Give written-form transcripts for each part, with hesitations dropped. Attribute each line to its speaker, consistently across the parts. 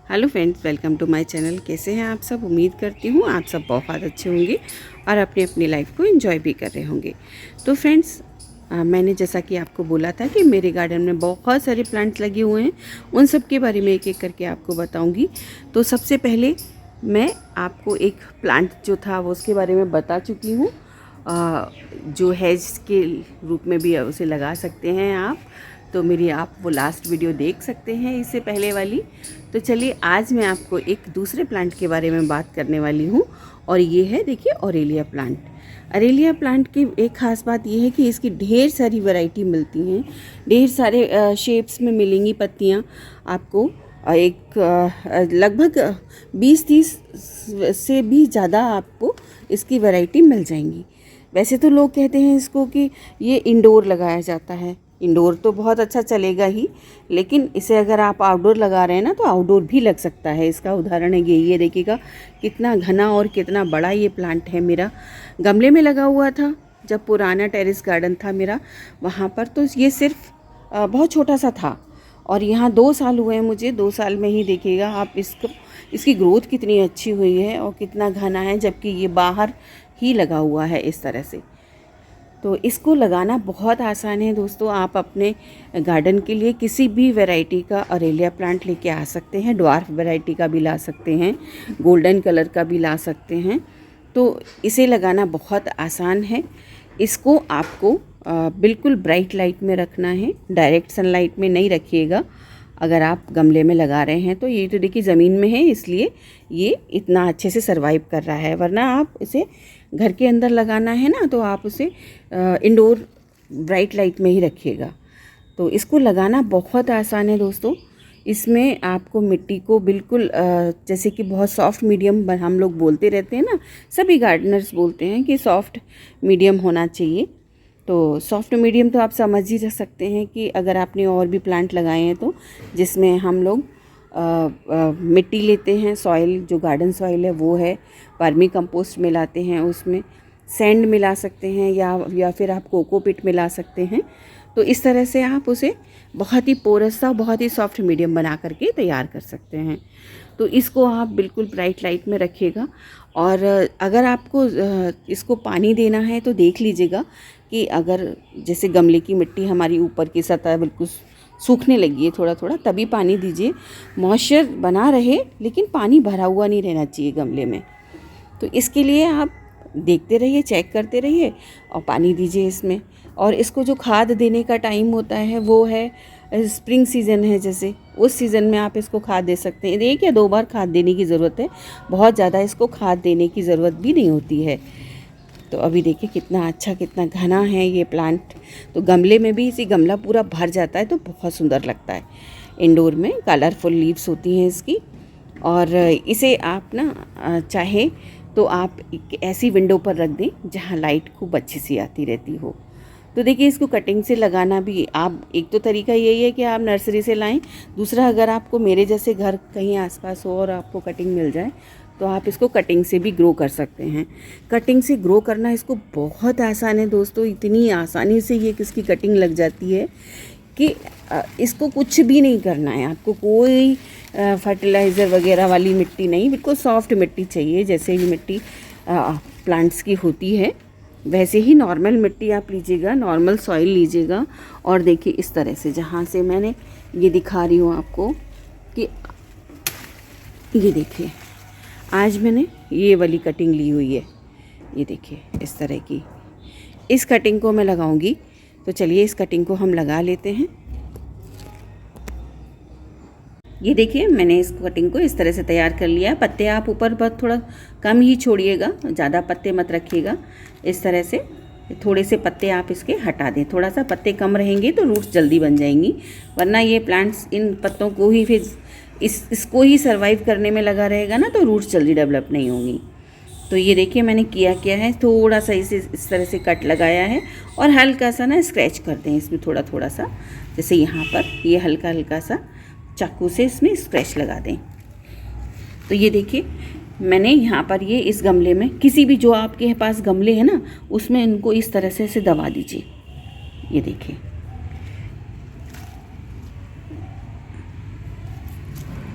Speaker 1: Hello friends, welcome to my channel. कैसे हैं आप सब? उम्मीद करती हूँ आप सब बहुत अच्छे होंगे और अपनी अपनी लाइफ को एंजॉय भी कर रहे होंगे। तो फ्रेंड्स, मैंने जैसा कि आपको बोला था कि मेरे गार्डन में बहुत सारे प्लांट्स लगे हुए हैं, उन सब के बारे में एक एक करके आपको बताऊंगी। तो सबसे पहले मैं आपको एक प्लांट जो था वो उसके बारे में बता चुकी हूँ। जो हेज के रूप में भी उसे लगा सकते हैं आप। तो मेरी आप वो लास्ट वीडियो देख सकते हैं, इससे पहले वाली। तो चलिए, आज मैं आपको एक दूसरे प्लांट के बारे में बात करने वाली हूँ, और ये है, देखिए, ऑरेलिया प्लांट। ऑरेलिया प्लांट की एक ख़ास बात ये है कि इसकी ढेर सारी वैरायटी मिलती हैं, ढेर सारे शेप्स में मिलेंगी पत्तियाँ आपको। लगभग 20-30 से भी ज़्यादा आपको इसकी वैरायटी मिल जाएंगी। वैसे तो लोग कहते हैं इसको कि ये इंडोर लगाया जाता है। इंडोर तो बहुत अच्छा चलेगा ही, लेकिन इसे अगर आप आउटडोर लगा रहे हैं ना, तो आउटडोर भी लग सकता है। इसका उदाहरण है ये देखिएगा कितना घना और कितना बड़ा ये प्लांट है। मेरा गमले में लगा हुआ था जब पुराना टेरेस गार्डन था मेरा, वहाँ पर तो ये सिर्फ बहुत छोटा सा था। और यहाँ 2 साल हुए हैं मुझे, 2 साल में ही देखिएगा आप इसकी ग्रोथ कितनी अच्छी हुई है और कितना घना है, जबकि ये बाहर ही लगा हुआ है इस तरह से। तो इसको लगाना बहुत आसान है दोस्तों। आप अपने गार्डन के लिए किसी भी वैरायटी का ऑरेलिया प्लांट लेके आ सकते हैं। ड्वार्फ वैरायटी का भी ला सकते हैं, गोल्डन कलर का भी ला सकते हैं। तो इसे लगाना बहुत आसान है। इसको आपको बिल्कुल ब्राइट लाइट में रखना है, डायरेक्ट सनलाइट में नहीं रखिएगा। अगर आप गमले में लगा रहे हैं तो ये तो देखिए ज़मीन में है, इसलिए ये इतना अच्छे से सरवाइव कर रहा है। वरना आप इसे घर के अंदर लगाना है ना, तो आप उसे इंडोर ब्राइट लाइट में ही रखिएगा। तो इसको लगाना बहुत आसान है दोस्तों। इसमें आपको मिट्टी को बिल्कुल जैसे कि बहुत सॉफ्ट मीडियम हम लोग बोलते रहते हैं ना, सभी गार्डनर्स बोलते हैं कि सॉफ्ट मीडियम होना चाहिए। तो सॉफ्ट मीडियम तो आप समझ ही सकते हैं कि अगर आपने और भी प्लांट लगाए हैं तो, जिसमें हम लोग मिट्टी लेते हैं, सॉइल जो गार्डन सॉइल है वो है, वर्मी कंपोस्ट मिलाते हैं, उसमें सैंड मिला सकते हैं, या फिर आप कोकोपीट मिला सकते हैं। तो इस तरह से आप उसे बहुत ही पोरस सा, बहुत ही सॉफ्ट मीडियम बना करके तैयार कर सकते हैं। तो इसको आप बिल्कुल ब्राइट लाइट में रखिएगा। और अगर आपको इसको पानी देना है तो देख लीजिएगा कि अगर जैसे गमले की मिट्टी हमारी ऊपर की सतह बिल्कुल सूखने लगी है थोड़ा थोड़ा, तभी पानी दीजिए। मॉइस्चर बना रहे, लेकिन पानी भरा हुआ नहीं रहना चाहिए गमले में। तो इसके लिए आप देखते रहिए, चेक करते रहिए और पानी दीजिए इसमें। और इसको जो खाद देने का टाइम होता है वो है स्प्रिंग सीज़न है, जैसे उस सीज़न में आप इसको खाद दे सकते हैं। 1 या 2 बार खाद देने की ज़रूरत है, बहुत ज़्यादा इसको खाद देने की ज़रूरत भी नहीं होती है। तो अभी देखिए कितना अच्छा, कितना घना है ये प्लांट। तो गमले में भी इसी गमला पूरा भर जाता है तो बहुत सुंदर लगता है। इंडोर में कलरफुल लीव्स होती हैं इसकी। और इसे आप ना चाहे तो आप एक ऐसी विंडो पर रख दें जहाँ लाइट खूब अच्छी सी आती रहती हो। तो देखिए, इसको कटिंग से लगाना भी आप, एक तो तरीका यही है कि आप नर्सरी से लाएं। दूसरा, अगर आपको मेरे जैसे घर कहीं आसपास हो और आपको कटिंग मिल जाए तो आप इसको कटिंग से भी ग्रो कर सकते हैं। कटिंग से ग्रो करना इसको बहुत आसान है दोस्तों। इतनी आसानी से ये किसकी कटिंग लग जाती है कि इसको कुछ भी नहीं करना है आपको। कोई फर्टिलाइज़र वगैरह वाली मिट्टी नहीं, बिल्कुल सॉफ्ट मिट्टी चाहिए। जैसे ही मिट्टी प्लांट्स की होती है वैसे ही नॉर्मल मिट्टी आप लीजिएगा, नॉर्मल सॉइल लीजिएगा। और देखिए इस तरह से, जहाँ से मैंने ये दिखा रही हूँ आपको कि ये देखिए, आज मैंने ये वाली कटिंग ली हुई है। ये देखिए इस तरह की, इस कटिंग को मैं लगाऊंगी। तो चलिए इस कटिंग को हम लगा लेते हैं। ये देखिए, मैंने इस कटिंग को इस तरह से तैयार कर लिया। पत्ते आप ऊपर पर थोड़ा कम ही छोड़िएगा, ज़्यादा पत्ते मत रखिएगा। इस तरह से थोड़े से पत्ते आप इसके हटा दें। थोड़ा सा पत्ते कम रहेंगे तो रूट्स जल्दी बन जाएंगी, वरना ये प्लांट्स इन पत्तों को ही फिर इसको ही सर्वाइव करने में लगा रहेगा ना, तो रूट्स जल्दी डेवलप नहीं होंगी। तो ये देखिए मैंने किया क्या है, थोड़ा सा इसे इस तरह से कट लगाया है और हल्का सा ना स्क्रैच कर दें इसमें, थोड़ा थोड़ा सा, जैसे यहाँ पर ये हल्का हल्का सा चाकू से इसमें स्क्रैच लगा दें। तो ये देखिए मैंने यहाँ पर ये इस गमले में, किसी भी जो आपके पास गमले हैं ना, उसमें इनको इस तरह से दबा दीजिए। ये देखिए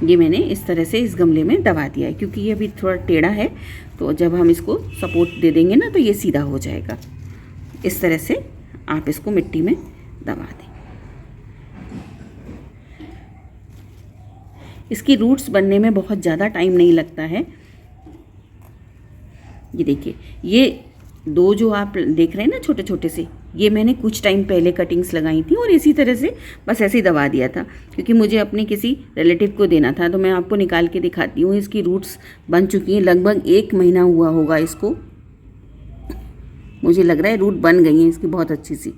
Speaker 1: ये मैंने इस तरह से इस गमले में दबा दिया है, क्योंकि ये अभी थोड़ा टेढ़ा है, तो जब हम इसको सपोर्ट दे देंगे ना तो ये सीधा हो जाएगा। इस तरह से आप इसको मिट्टी में दबा दें। इसकी रूट्स बनने में बहुत ज़्यादा टाइम नहीं लगता है। ये देखिए, ये दो जो आप देख रहे हैं ना छोटे छोटे से, ये मैंने कुछ टाइम पहले कटिंग्स लगाई थी और इसी तरह से बस ऐसे ही दबा दिया था, क्योंकि मुझे अपने किसी रिलेटिव को देना था। तो मैं आपको निकाल के दिखाती हूँ। इसकी रूट्स बन चुकी हैं, लगभग 1 महीना हुआ होगा इसको। मुझे लग रहा है रूट बन गई हैं इसकी बहुत अच्छी सी,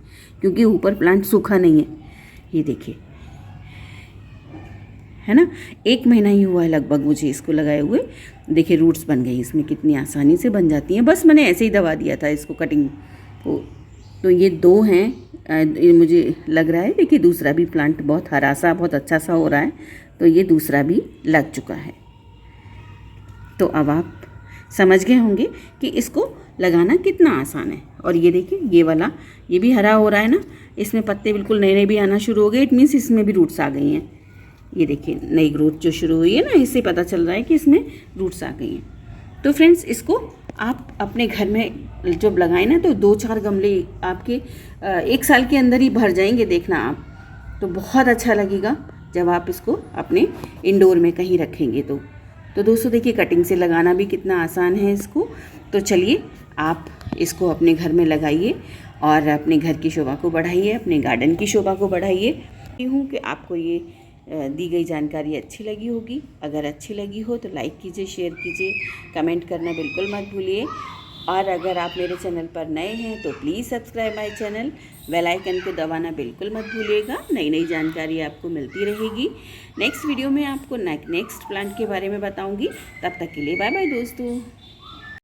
Speaker 1: क्योंकि ऊपर प्लांट सूखा नहीं है। ये देखिए, है ना, 1 महीना ही हुआ है लगभग मुझे इसको लगाए हुए। देखिए रूट्स बन गई इसमें, कितनी आसानी से बन जाती हैं। बस मैंने ऐसे ही दबा दिया था इसको कटिंग को। तो ये 2 हैं, मुझे लग रहा है। देखिए दूसरा भी प्लांट बहुत हरा सा, बहुत अच्छा सा हो रहा है। तो ये दूसरा भी लग चुका है। तो अब आप समझ गए होंगे कि इसको लगाना कितना आसान है। और ये देखिए, ये वाला ये भी हरा हो रहा है ना, इसमें पत्ते बिल्कुल नए नए भी आना शुरू हो गए। इट मीन्स इसमें भी रूट्स आ गई हैं। ये देखिए नई ग्रोथ जो शुरू हुई है ना, इससे पता चल रहा है कि इसमें रूट्स आ गई हैं। तो फ्रेंड्स, इसको आप अपने घर में जब लगाएं ना तो 2-4 गमले आपके 1 साल के अंदर ही भर जाएंगे। देखना आप, तो बहुत अच्छा लगेगा जब आप इसको अपने इंडोर में कहीं रखेंगे तो दोस्तों देखिए, कटिंग से लगाना भी कितना आसान है इसको। तो चलिए आप इसको अपने घर में लगाइए और अपने घर की शोभा को बढ़ाइए, अपने गार्डन की शोभा को बढ़ाइए। हूँ कि आपको ये दी गई जानकारी अच्छी लगी होगी। अगर अच्छी लगी हो तो लाइक कीजिए, शेयर कीजिए, कमेंट करना बिल्कुल मत भूलिए। और अगर आप मेरे चैनल पर नए हैं तो please subscribe my channel, bell icon को दबाना बिल्कुल मत भूलिएगा। नई नई जानकारी आपको मिलती रहेगी। नेक्स्ट वीडियो में आपको नेक्स्ट प्लांट के बारे में बताऊंगी। तब तक के लिए बाय बाय दोस्तों।